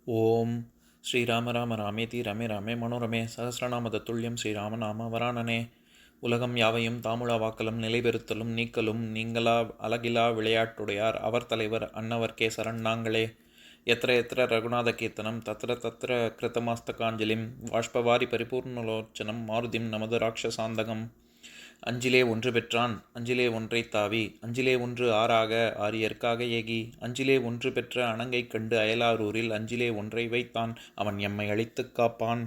ஓம் ஸ்ரீராம ராம ராமேதி ரமே ராமே மனோரமே சகசிரநாம தத்துல்யம் ஸ்ரீராம நாம வராணனே. உலகம் யாவையும் தாமுழா வாக்கலும் நிலைபெறுத்தலும் நீக்கலும் நீங்களா அழகிலா விளையாட்டுடையார் அவர் தலைவர் அன்னவர் கேசரன் நாங்களே. எத்திர எத்திர ரகுநாத கீர்த்தனம் தத்திர தத்திர கிருத்தமாஸ்தகாஞ்சலிம் வாஷ்பவாரி பரிபூர்ணலோச்சனம் மாருதிம் நமது ராட்சசாந்தகம். அஞ்சிலே ஒன்று பெற்றான் அஞ்சிலே ஒன்றைத் தாவி அஞ்சிலே ஒன்று ஆறாக ஆரியர்க்காக ஏகி அஞ்சிலே ஒன்று பெற்ற அணங்கைக் கண்டு அயலாரூரில் அஞ்சிலே ஒன்றை வைத்தான் அவன் எம்மை அழித்துக் காப்பான்.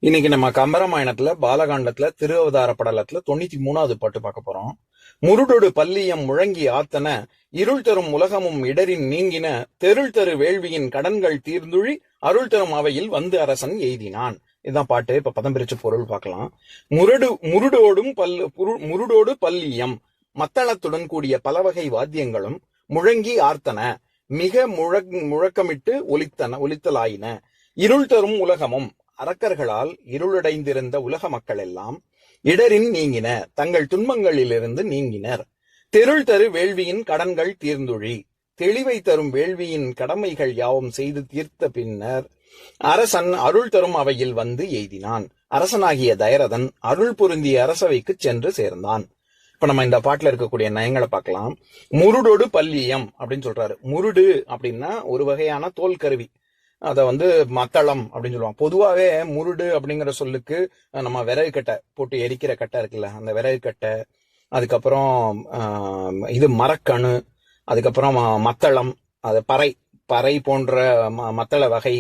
இன்னைக்கு நம்ம கம்பராமாயணத்துல பாலகாண்டத்துல திருஅவதார படலத்துல 93வது பாட்டு பார்க்க போறோம். முருடொடு பல்லியம் முழங்கி ஆத்தன இருள் தரும் உலகமும் இடரின் நீங்கின தெருள் தரு வேள்வியின் கடன்கள் தீர்ந்துழி அருள் தரும் அவையில் வந்து அரசன் எய்தினான். இதுதான் பாட்டு. இப்ப பதம் பிரிச்சு பொருள் பார்க்கலாம். முருடோடு பல்லியம் மத்தளத்துடன் கூடிய பலவகை வாத்தியங்களும் முழங்கி ஆர்த்தன மிக முழக்கமிட்டு ஒலித்தலாயின. இருள் தரும் உலகமும் அரக்கர்களால் இருளடைந்திருந்த உலக மக்கள் எல்லாம் இடரின் நீங்கின தங்கள் துன்பங்களிலிருந்து நீங்கினர். தெருள் தரு வேள்வியின் கடன்கள் தீர்ந்துழி தெளிவை தரும் வேள்வியின் கடமைகள் யாவும் செய்து தீர்த்த பின்னர் அரசன் அருள் தரும் அவையில் வந்து எய்தினான். அரசனாகிய தயரதன் அருள் பொருந்திய அரசவைக்கு சென்று சேர்ந்தான். இப்ப நம்ம இந்த பாட்டுல இருக்கக்கூடிய நயங்களை பார்க்கலாம். முருடோடு பல்லியம் அப்படின்னு சொல்றாரு. முருடு அப்படின்னா ஒரு வகையான தோல் கருவி. அத மத்தளம் அப்படின்னு சொல்லுவாங்க. பொதுவாவே முருடு அப்படிங்கிற சொல்லுக்கு நம்ம விறகு கட்டை போட்டு எரிக்கிற கட்டை இருக்குல்ல, அந்த விறகு கட்டை, அதுக்கப்புறம் இது மரக்கணு, அதுக்கப்புறம் மத்தளம், அது பறை போன்ற மத்தள வகை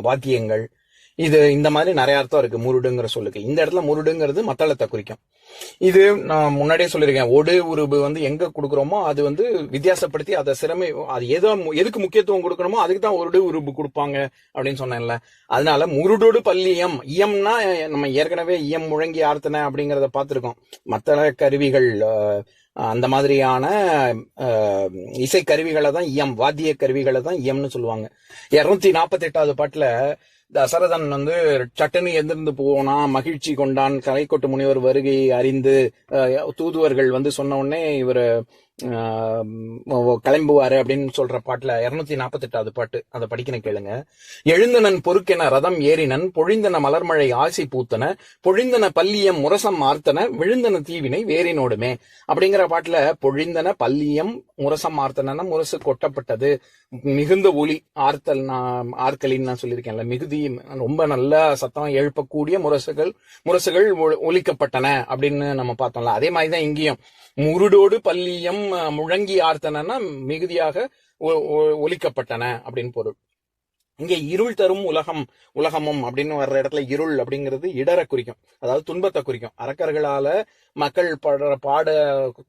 வாக்கியங்கள், இது இந்த மாதிரி நிறைய அர்த்தம் இருக்கு முருடுங்கிற சொல்லுக்கு. இந்த இடத்துல முருடுங்கிறது மத்தளத்தை குறிக்கும். இது நான் முன்னாடியே சொல்லியிருக்கேன். ஒடு உருபு எங்க கொடுக்குறோமோ அது வித்தியாசப்படுத்தி அதை அது எதுக்கு முக்கியத்துவம் கொடுக்கணுமோ அதுக்கு தான் ஒடு உருபு கொடுப்பாங்க அப்படின்னு சொன்னேன்ல. அதனால முருடோடு பல்லியம், இயம்னா நம்ம ஏற்கனவே இயம் முழங்கி ஆர்த்தன அப்படிங்கறத பார்த்திருக்கோம். மத்தள கருவிகள், அந்த மாதிரியான இசை கருவிகளை தான் இயம், வாத்திய கருவிகளை தான் இயம்னு சொல்லுவாங்க. 248வது பாட்டுல தசரதன் சட்டுன்னு எந்திருந்து போனா, மகிழ்ச்சி கொண்டான், கலைக்கொட்டு முனிவர் வருகையை அறிந்து தூதுவர்கள் சொன்ன உடனே இவர் கிளம்புவாரு அப்படின்னு சொல்ற பாட்டுல 248வது பாட்டு. அதை படிக்கணும், கேளுங்க. எழுந்தனன் பொறுக்கென ரதம் ஏறினன் பொழிந்தன மலர்மழை ஆசி பூத்தன பொழிந்தன பல்லியம் முரசம் ஆர்த்தன விழுந்தன தீவினை வேறினோடுமே அப்படிங்கிற பாட்டுல பொழிந்தன பல்லியம் முரசம் ஆர்த்தன முரசு கொட்டப்பட்டது, மிகுந்த ஒலி ஆர்த்தலின்னு நான் சொல்லியிருக்கேன்ல, மிகுதி ரொம்ப நல்ல சத்தம் எழுப்பக்கூடிய முரசுகள் ஒலிக்கப்பட்டன அப்படின்னு நம்ம பார்த்தோம்ல. அதே மாதிரிதான் இங்கேயும் முருடோடு பல்லியம் முழங்கி ஆர்த்தன மிகுதியாக ஒலிக்கப்பட்டன அப்படின்னு பொருள். இங்க இருள் தரும் உலகமும் அப்படின்னு வர்ற இடத்துல இருள் அப்படிங்கிறது இடரை குறிக்கும், அதாவது துன்பத்தை குறிக்கும். அரக்கர்களால மக்கள் பாட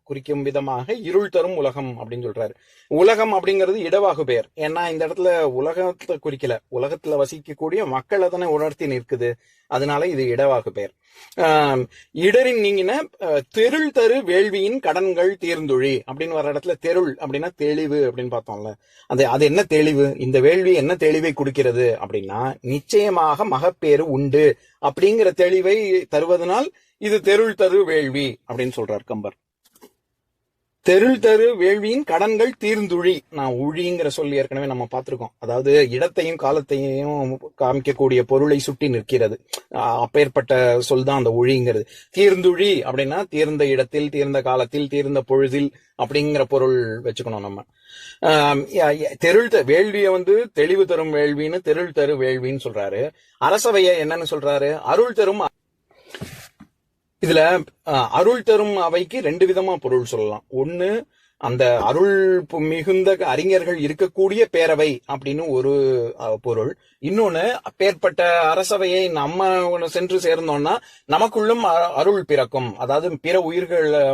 குறிக்கும் விதமாக இருள் தரும் உலகம் அப்படின்னு சொல்றாரு. உலகம் அப்படிங்கிறது இடவாகு பெயர். ஏன்னா இந்த இடத்துல உலகத்தை குறிக்கல, உலகத்துல வசிக்கக்கூடிய மக்களை தானே உணர்த்தி நிற்குது. அதனால இது இடவாகு பெயர். இடரின் நீங்கின தெருள் தரு வேள்வியின் கடன்கள் தீர்ந்துழி அப்படின்னு வர்ற இடத்துல தெருள் அப்படின்னா தெளிவு அப்படின்னு பார்த்தோம்ல. அது என்ன தெளிவு? இந்த வேள்வி என்ன தெளிவை கொடுக்கிறது அப்படின்னா, நிச்சயமாக மகப்பேறு உண்டு அப்படிங்கிற தெளிவை தருவதனால் இது தெருள் தரு வேள்வி அப்படின்னு சொல்றார் கம்பர். தெருள் தரு வேள்வியின் கடன்கள் தீர்ந்துழி. நான் உழிங்கிற சொல்லி ஏற்கனவே நம்ம பார்த்திருக்கோம். அதாவது இடத்தையும் காலத்தையும் காமிக்கக்கூடிய பொருளை சுட்டி நிற்கிறது. அப்பேற்பட்ட சொல் தான் அந்த ஒழிங்கிறது. தீர்ந்துழி அப்படின்னா தீர்ந்த இடத்தில், தீர்ந்த காலத்தில், தீர்ந்த பொழுதில் அப்படிங்கிற பொருள் வச்சுக்கணும் நம்ம. வேள்விய தெளிவு தரும் வேள்வின்னு தெருள் தரு வேள்வின்னு சொல்றாரு. அரசவைய என்னன்னு சொல்றாரு? அருள் தரும். இதுல அருள் தரும் அவைக்கு 2 விதமா பொருள் சொல்லலாம். ஒண்ணு, அந்த அருள் மிகுந்த அறிஞர்கள் இருக்கக்கூடிய பேரவை அப்படின்னு ஒரு பொருள். இன்னொன்னு, அப்பேற்பட்ட அரசவையை நம்ம சென்று சேர்ந்தோம்னா நமக்குள்ளும் அருள் பிறக்கும், அதாவது பிற உயிர்களை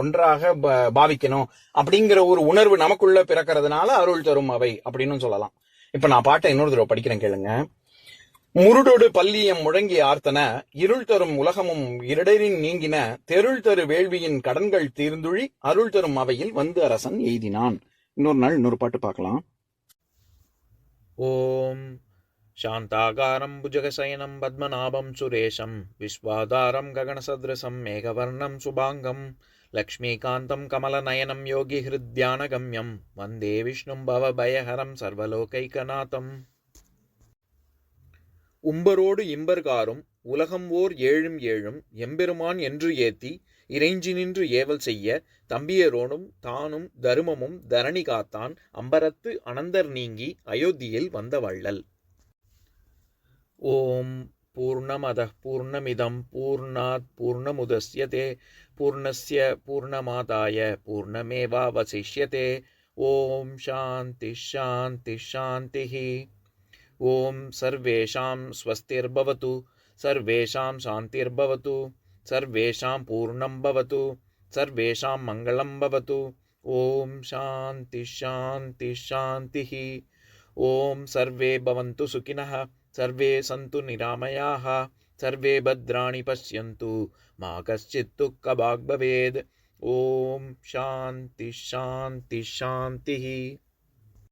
ஒன்றாக பாவிக்கணும் அப்படிங்கிற ஒரு உணர்வு நமக்குள்ள பிறக்கிறதுனால அருள் தரும் அவை அப்படின்னு சொல்லலாம். இப்ப நான் பாட்டை இன்னொரு தடவை படிக்கிறேன், கேளுங்க. முருடோடு பல்லியம் முழங்கி ஆர்த்தன இருள் தரும் உலகமும் இடரின் நீங்கின தெருள் தரு வேள்வியின் கடன்கள் தீர்ந்துழி அருள் தரும் அவையில் வந்து அரசன் எய்தினான். இன்னொரு நாள் இன்னொரு பாட்டு பார்க்கலாம். ஓம் சாந்தாகாரம் புஜகசயனம் பத்மநாபம் சுரேஷம் விஸ்வாதாரம் ககனசத்ரசம் மேகவர்ணம் சுபாங்கம் लक्ष्मीकान्तं कमलनयनं योगिहृद्यानगम्यं वन्दे विष्णुं भवभयहरं सर्वलोकैकनाथम् உம்பரோடு இம்பர்காரும் உலகம் ஓர் ஏழும் ஏழும் எம்பெருமான் என்று ஏத்தி இறைஞ்சி நின்று ஏவல் செய்ய தம்பியரோனும் தானும் தருமமும் தரணி காத்தான் அம்பரத்து அனந்தர் நீங்கி அயோத்தியில் வந்த வள்ளல். ஓம் பூர்ணமதః பூர்ணமிதம் பூர்ணாத் பூர்ணமுதஸ்யதே பூர்ணஸ்ய பூர்ணமாதாய பூர்ணமேவாவசிஷ்யதே. ஓம் சாந்தி சாந்தி சாந்திஹி. ஓம் சர்வேஷாம் ஸ்வஸ்திர்பவது சர்வேஷாம் சாந்திர்பவது சர்வேஷாம் பூர்ணம் பவது சர்வேஷாம் மங்களம் பவது. ஓம் சாந்தி சாந்தி சாந்திஹி. ஓம் சர்வே பவந்து சுகினः சர்வே சந்து நிராமயாः சர்வே பத்ராணி பஷ்யந்து மா கஷ்சித் துக்கபாக் பவேத். ஓம் சாந்தி சாந்தி சாந்திஹி.